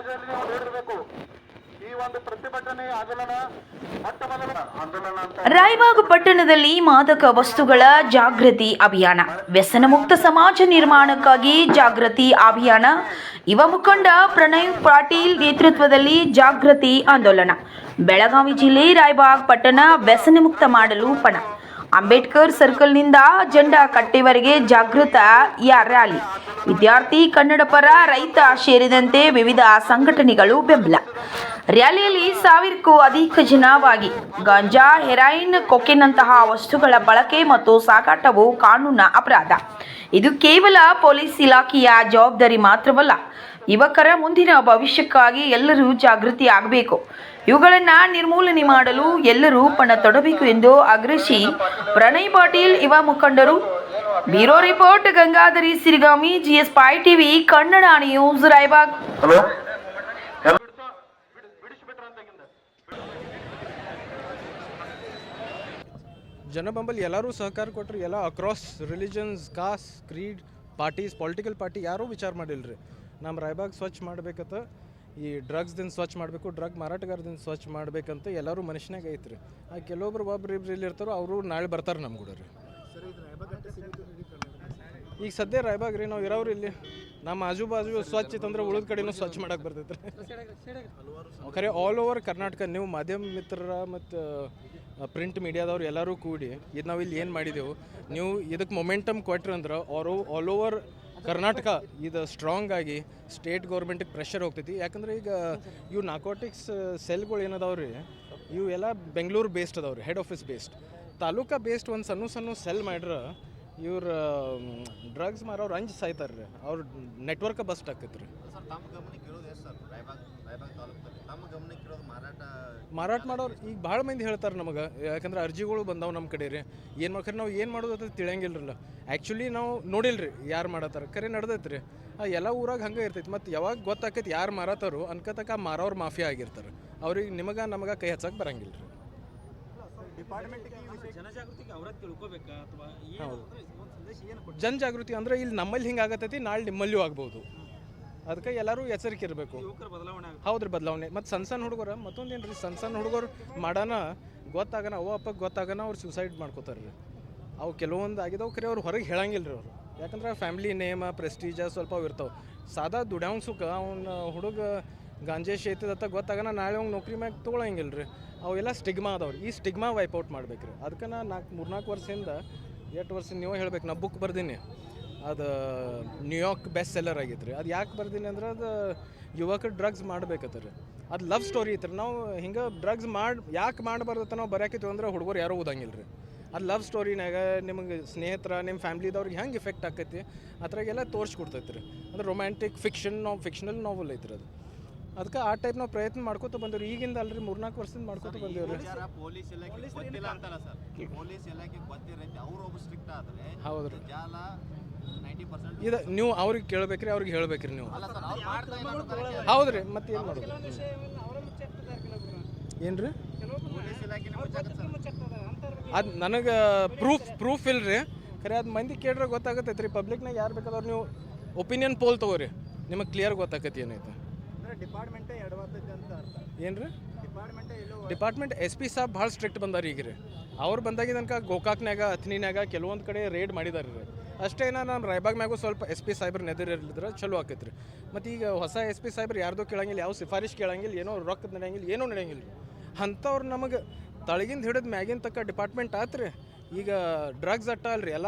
ರಾಜ್ಯದಲ್ಲಿ ನೀವು ನೋಡಿರಬೇಕು ಈ ಒಂದು ಪ್ರತಿಭಟನೆ ಆಂದೋಲನ ರಾಯಬಾಗ್ ಪಟ್ಟಣದಲ್ಲಿ ಮಾದಕ ವಸ್ತುಗಳ ಜಾಗೃತಿ ಅಭಿಯಾನ, ವ್ಯಸನ ಮುಕ್ತ ಸಮಾಜ ನಿರ್ಮಾಣಕ್ಕಾಗಿ ಜಾಗೃತಿ ಅಭಿಯಾನ. ಯುವ ಮುಖಂಡ ಪ್ರಣಯ್ ಪಾಟೀಲ್ ನೇತೃತ್ವದಲ್ಲಿ ಜಾಗೃತಿ ಆಂದೋಲನ. ಬೆಳಗಾವಿ ಜಿಲ್ಲೆ ರಾಯಬಾಗ್ ಪಟ್ಟಣ ವ್ಯಸನ ಮುಕ್ತ ಮಾಡಲು ಪಣ. ಅಂಬೇಡ್ಕರ್ ಸರ್ಕಲ್ನಿಂದ ಜೆಂಡಾ ಕಟ್ಟೆವರೆಗೆ ಜಾಗೃತ ರ್ಯಾಲಿ. ವಿದ್ಯಾರ್ಥಿ, ಕನ್ನಡ ಪರ, ರೈತ ಸೇರಿದಂತೆ ವಿವಿಧ ಸಂಘಟನೆಗಳು ಬೆಂಬಲ. ರ್ಯಾಲಿಯಲ್ಲಿ 1000ಕ್ಕೂ ಅಧಿಕ ಜನ ಭಾಗಿ. ಗಾಂಜಾ, ಹೆರಾಯಿನ್, ಕೊಕೇನ್ನಂತಹ ವಸ್ತುಗಳ ಬಳಕೆ ಮತ್ತು ಸಾಗಾಟವು ಕಾನೂನು ಅಪರಾಧ. ಇದು ಕೇವಲ ಪೊಲೀಸ್ ಇಲಾಖೆಯ ಜವಾಬ್ದಾರಿ ಮಾತ್ರವಲ್ಲ, ಯುವಕರ ಮುಂದಿನ ಭವಿಷ್ಯಕ್ಕಾಗಿ ಎಲ್ಲರೂ ಜಾಗೃತಿ ಆಗಬೇಕು. ಇವುಗಳನ್ನು ನಿರ್ಮೂಲನೆ ಮಾಡಲು ಎಲ್ಲರೂ ಪಣ ತೊಡಬೇಕು ಎಂದು ಆಗ್ರಹಿಸಿ ಪ್ರಣಯ್ ಪಾಟೀಲ್ ಯುವ ಮುಖಂಡರು. Bureau report Gangadhari Sirigami, GS5 TV Kannada news, Raybag. ಜನಬಂಬಲ್ ಎಲ್ಲರೂ ಸಹಕಾರ ಕೊಟ್ಟರು. ಎಲ್ಲ across religions, caste, creed, parties, political party ಯಾರೂ ವಿಚಾರ ಮಾಡಿಲ್ಲರಿ. ನಮ್ಮ ರಾಯಬಾಗ್ ಸ್ವಚ್ಛ ಮಾಡ್ಬೇಕಂತ, ಈ ಡ್ರಗ್ಸ್ದಿಂದ ಸ್ವಚ್ಛ ಮಾಡಬೇಕು, ಡ್ರಗ್ ಮಾರಾಟಗಾರದಿಂದ ಸ್ವಚ್ಛ ಮಾಡ್ಬೇಕಂತ ಎಲ್ಲರೂ ಮನುಷ್ಯನಾಗ ಐತ್ರಿ. ಆ ಕೆಲವೊಬ್ರು ಒಬ್ರು ಇಲ್ಲಿ ಇರ್ತಾರೋ ಅವರು ನಾಳೆ ಬರ್ತಾರೆ ನಮ್ಮ ಕೂಡ ರೀ. ಈಗ ಸದ್ಯ ರಾಯಬಾಗ್ ರೀ ನಾವು ಇರೋರು ಇಲ್ಲಿ. ನಮ್ಮ ಆಜು ಬಾಜು ಸ್ವಚ್ಛ ಇತ್ತಂದ್ರೆ ಉಳಿದ ಕಡೆನೂ ಸ್ವಚ್ಛ ಮಾಡಕ್ಕೆ ಬರ್ತೈತೆ ರೀ. ಖರೆ ಆಲ್ ಓವರ್ ಕರ್ನಾಟಕ ನೀವು ಮಾಧ್ಯಮ ಮಿತ್ರರ ಮತ್ತು ಪ್ರಿಂಟ್ ಮೀಡಿಯಾದವ್ರು ಎಲ್ಲರೂ ಕೂಡಿ ಇದು ನಾವು ಇಲ್ಲಿ ಏನು ಮಾಡಿದೆವು, ನೀವು ಇದಕ್ಕೆ ಮೊಮೆಂಟಮ್ ಕೊಟ್ರಿ ಅಂದ್ರೆ ಅವರು ಆಲ್ ಓವರ್ ಕರ್ನಾಟಕ ಇದು ಸ್ಟ್ರಾಂಗ್ ಆಗಿ ಸ್ಟೇಟ್ ಗೌರ್ಮೆಂಟಿಗೆ ಪ್ರೆಷರ್ ಹೋಗ್ತೈತಿ. ಯಾಕಂದ್ರೆ ಈಗ ಇವು ನಾರ್ಕೋಟಿಕ್ಸ್ ಸೆಲ್ಗಳು ಏನದಾವ್ರಿ, ಇವು ಎಲ್ಲ ಬೆಂಗಳೂರು ಬೇಸ್ಡ್ ಅದಾವ್ರಿ, head office based. Taluka based ಒಂದು ಸಣ್ಣ ಸೆಲ್ ಮಾಡ್ರೆ ಇವ್ರು ಡ್ರಗ್ಸ್ ಮಾರೋರು ಅಂಜ್ ಸಾಯ್ತಾರೆ ರೀ. ಅವ್ರ ನೆಟ್ವರ್ಕ್ ಬಸ್ಟ್ ಆಕೈತೆ ರೀ. ಮಾರಾಟ ಮಾಡೋರು ಈಗ ಭಾಳ ಮಂದಿ ಹೇಳ್ತಾರೆ ನಮಗೆ, ಯಾಕಂದ್ರೆ ಅರ್ಜಿಗಳು ಬಂದಾವೆ ನಮ್ಮ ಕಡೆ ರೀ. ಏನು ಮಾಡ್ತಾರೆ ನಾವು ಏನು ಮಾಡೋದು ಅಂತ ತಿಳಿಯಂಗಿಲ್ಲರಲ್ಲ. ಆ್ಯಕ್ಚುಲಿ ನಾವು ನೋಡಿಲ್ರಿ ಯಾರು ಮಾಡತ್ತಾರ, ಖರೆ ನಡೆದೈತೆ ರೀ. ಎಲ್ಲ ಊರಾಗ ಹಂಗೆ ಇರ್ತೈತಿ. ಮತ್ತು ಯಾವಾಗ ಗೊತ್ತಾಕೈತಿ ಯಾರು ಮಾರತಾರೋ ಅನ್ಕೋತಕ್ಕ ಮಾರೋರು ಮಾಫಿಯಾ ಆಗಿರ್ತಾರೆ. ಅವ್ರಿಗೆ ನಮಗೆ ಕೈ ಹಚ್ಚಕ್ಕೆ ಬರಂಗಿಲ್ಲ ರೀ. ಜನಜಾಗೃತಿ ಅಂದ್ರೆ ಇಲ್ಲಿ ನಮ್ಮಲ್ಲಿ ಹಿಂಗೆ ಆಗತೈತಿ, ನಾಳೆ ನಿಮ್ಮಲ್ಲಿಯೂ ಆಗ್ಬೋದು. ಅದಕ್ಕೆ ಎಲ್ಲರೂ ಎಚ್ಚರಿಕೆ ಇರಬೇಕು. ಹೌದ್ರಿ, ಬದಲಾವಣೆ. ಮತ್ತು ಸಣ್ಣ ಹುಡುಗರು ಮತ್ತೊಂದೇನು ರೀ, ಸಣ್ಣ ಹುಡುಗರು ಮಾಡೋಣ ಗೊತ್ತಾಗನ, ಅವ್ವ ಅಪ್ಪಗೆ ಗೊತ್ತಾಗನ ಅವ್ರು ಸೂಸೈಡ್ ಮಾಡ್ಕೋತಾರೆ ರೀ. ಅವು ಕೆಲವೊಂದು ಆಗಿದಾವೆ, ಖರೆ ಅವ್ರು ಹೊರಗೆ ಹೇಳಂಗಿಲ್ಲ ರೀ ಅವರು. ಯಾಕಂದ್ರೆ ಫ್ಯಾಮಿಲಿ ನೇಮ, ಪ್ರೆಸ್ಟೀಜ ಸ್ವಲ್ಪ ಅವು ಇರ್ತಾವೆ. ಸಾದಾ ದುಡ್ಯಾವ್ ಸುಖ ಅವ್ನ ಹುಡುಗ ಗಾಂಜೆ ಶೇತದತ್ತ ಗೊತ್ತಾಗನ ನಾಳೆ ಅವ್ನು ನೌಕರಿ ಮ್ಯಾಗ ತೊಗೊಳಂಗಿಲ್ಲ ರೀ. ಅವೆಲ್ಲ ಸ್ಟಿಗ್ಮಾ ಅದಾವ್ರಿ. ಈ ಸ್ಟಿಗ್ಮಾ ವೈಪೌಟ್ ಮಾಡ್ಬೇಕು ರೀ. ಅದಕ್ಕೆ ನಾನು 3-4 ವರ್ಷದಿಂದ 8 ವರ್ಷ ನೀವು ಹೇಳ್ಬೇಕು, ನಾ ಬುಕ್ ಬರ್ದೀನಿ. ಅದು ನ್ಯೂಯಾರ್ಕ್ ಬೆಸ್ಟ್ ಸೆಲ್ಲರ್ ಆಗೈತೆ ರೀ. ಅದು ಯಾಕೆ ಬರ್ದೀನಿ ಅಂದ್ರೆ ಅದು ಯುವಕರು ಡ್ರಗ್ಸ್ ಮಾಡ್ಬೇಕತ್ತ ರೀ. ಅದು ಲವ್ ಸ್ಟೋರಿ ಐತೆ ರೀ. ನಾವು ಹಿಂಗೆ ಡ್ರಗ್ಸ್ ಯಾಕೆ ಮಾಡಬಾರ್ದತ್ತ ನಾವು ಬರೆಯಾಕಿತ್ತು ಅಂದ್ರೆ ಹುಡುಗರು ಯಾರೂ ಓದಂಗಿಲ್ಲ ರೀ. ಅದು ಲವ್ ಸ್ಟೋರಿನಾಗ ನಿಮಗೆ ಸ್ನೇಹಿತರ, ನಿಮ್ಮ ಫ್ಯಾಮ್ಲಿದವ್ರಿಗೆ ಹೆಂಗೆ ಇಫೆಕ್ಟ್ ಆಕೈತಿ ಅದ್ರಾಗೆಲ್ಲ ತೋರಿಸ್ಕೊಡ್ತೈತೆ ರೀ. ಅಂದ್ರೆ ರೊಮ್ಯಾಂಟಿಕ್ ಫಿಕ್ಷನಲ್ ನಾವಲ್ ಐತೆ ರೀ ಅದು. ಅದಕ್ಕೆ ಆ ಟೈಪ್ ನಾವು ಪ್ರಯತ್ನ ಮಾಡ್ಕೋತ ಬಂದೇವ್ರಿ. ಈಗಿಂದ ಅಲ್ರಿ 3-4 ವರ್ಷದಿಂದ ಮಾಡ್ಕೋತ ಬಂದೇವ್ರಿ. ಹೌದ್ರಿ, ಇದು ನೀವು ಅವ್ರಿಗೆ ಕೇಳ್ಬೇಕ್ರಿ, ಅವ್ರಿಗೆ ಹೇಳ್ಬೇಕ್ರಿ ನೀವು. ಹೌದ್ರಿ, ಮತ್ತೆ ಏನು ಮಾಡೋದು ಏನ್ರಿ? ಅದು ನನಗೆ ಪ್ರೂಫ್ ಇಲ್ರಿ. ಖರೆ ಅದು ಮಂದಿ ಕೇಳ್ರೆ ಗೊತ್ತಾಗತ್ತೈತೆ ರೀ. ಪಬ್ಲಿಕ್ನಾಗ ಯಾರು ಬೇಕಾದವ್ರು ನೀವು ಒಪಿನಿಯನ್ ಪೋಲ್ ತೊಗೋರಿ, ನಿಮಗೆ ಕ್ಲಿಯರ್ ಗೊತ್ತಾಗತ್ತೆ ಏನೈತೆ. ಏನ್ರಿ ಡಿಪಾರ್ಟ್ಮೆಂಟ್ SP ಸಾಬ್ ಭಾಳ ಸ್ಟ್ರಿಕ್ಟ್ ಬಂದಾರ ಈಗ ರೀ. ಅವ್ರು ಬಂದಾಗಿ ತನಕ ಗೋಕಾಕ್ನಾಗ, ಅಥಣಿನಾಗ ಕೆಲವೊಂದು ಕಡೆ ರೇಡ್ ಮಾಡಿದಾರೆ ರೀ. ಅಷ್ಟೇ ನಮ್ಮ ರಾಯಬಾಗ್ ಮ್ಯಾಗೂ ಸ್ವಲ್ಪ SP ಸಾಹೇಬ್ರು ನೆದರಿದ್ರೆ ಚಲೋ ಆಕೈತೆ ರೀ. ಮತ್ತು ಈಗ ಹೊಸ SP ಸಾಹೇಬ್ರು ಯಾರ್ದೂ ಕೇಳಂಗಿಲ್ಲ, ಯಾವ ಸಿಫಾರಿಶ್ ಕೇಳಂಗಿಲ್ಲ, ಏನೋ ರೊಕ್ಕದ ನಡೆಯಂಗಿಲ್ಲ, ಏನೂ ನಡೆಯಂಗಿಲ್ಲ ರೀ. ಅಂಥವ್ರು ನಮಗೆ ತಳಗಿಂದ ಹಿಡಿದು ಮ್ಯಾಗಿನ ತಕ್ಕ ಡಿಪಾರ್ಟ್ಮೆಂಟ್ ಆತ್ರಿ. ಈಗ ಡ್ರಗ್ಸ್ ಅಟ್ಟ ಅಲ್ರಿ, ಎಲ್ಲ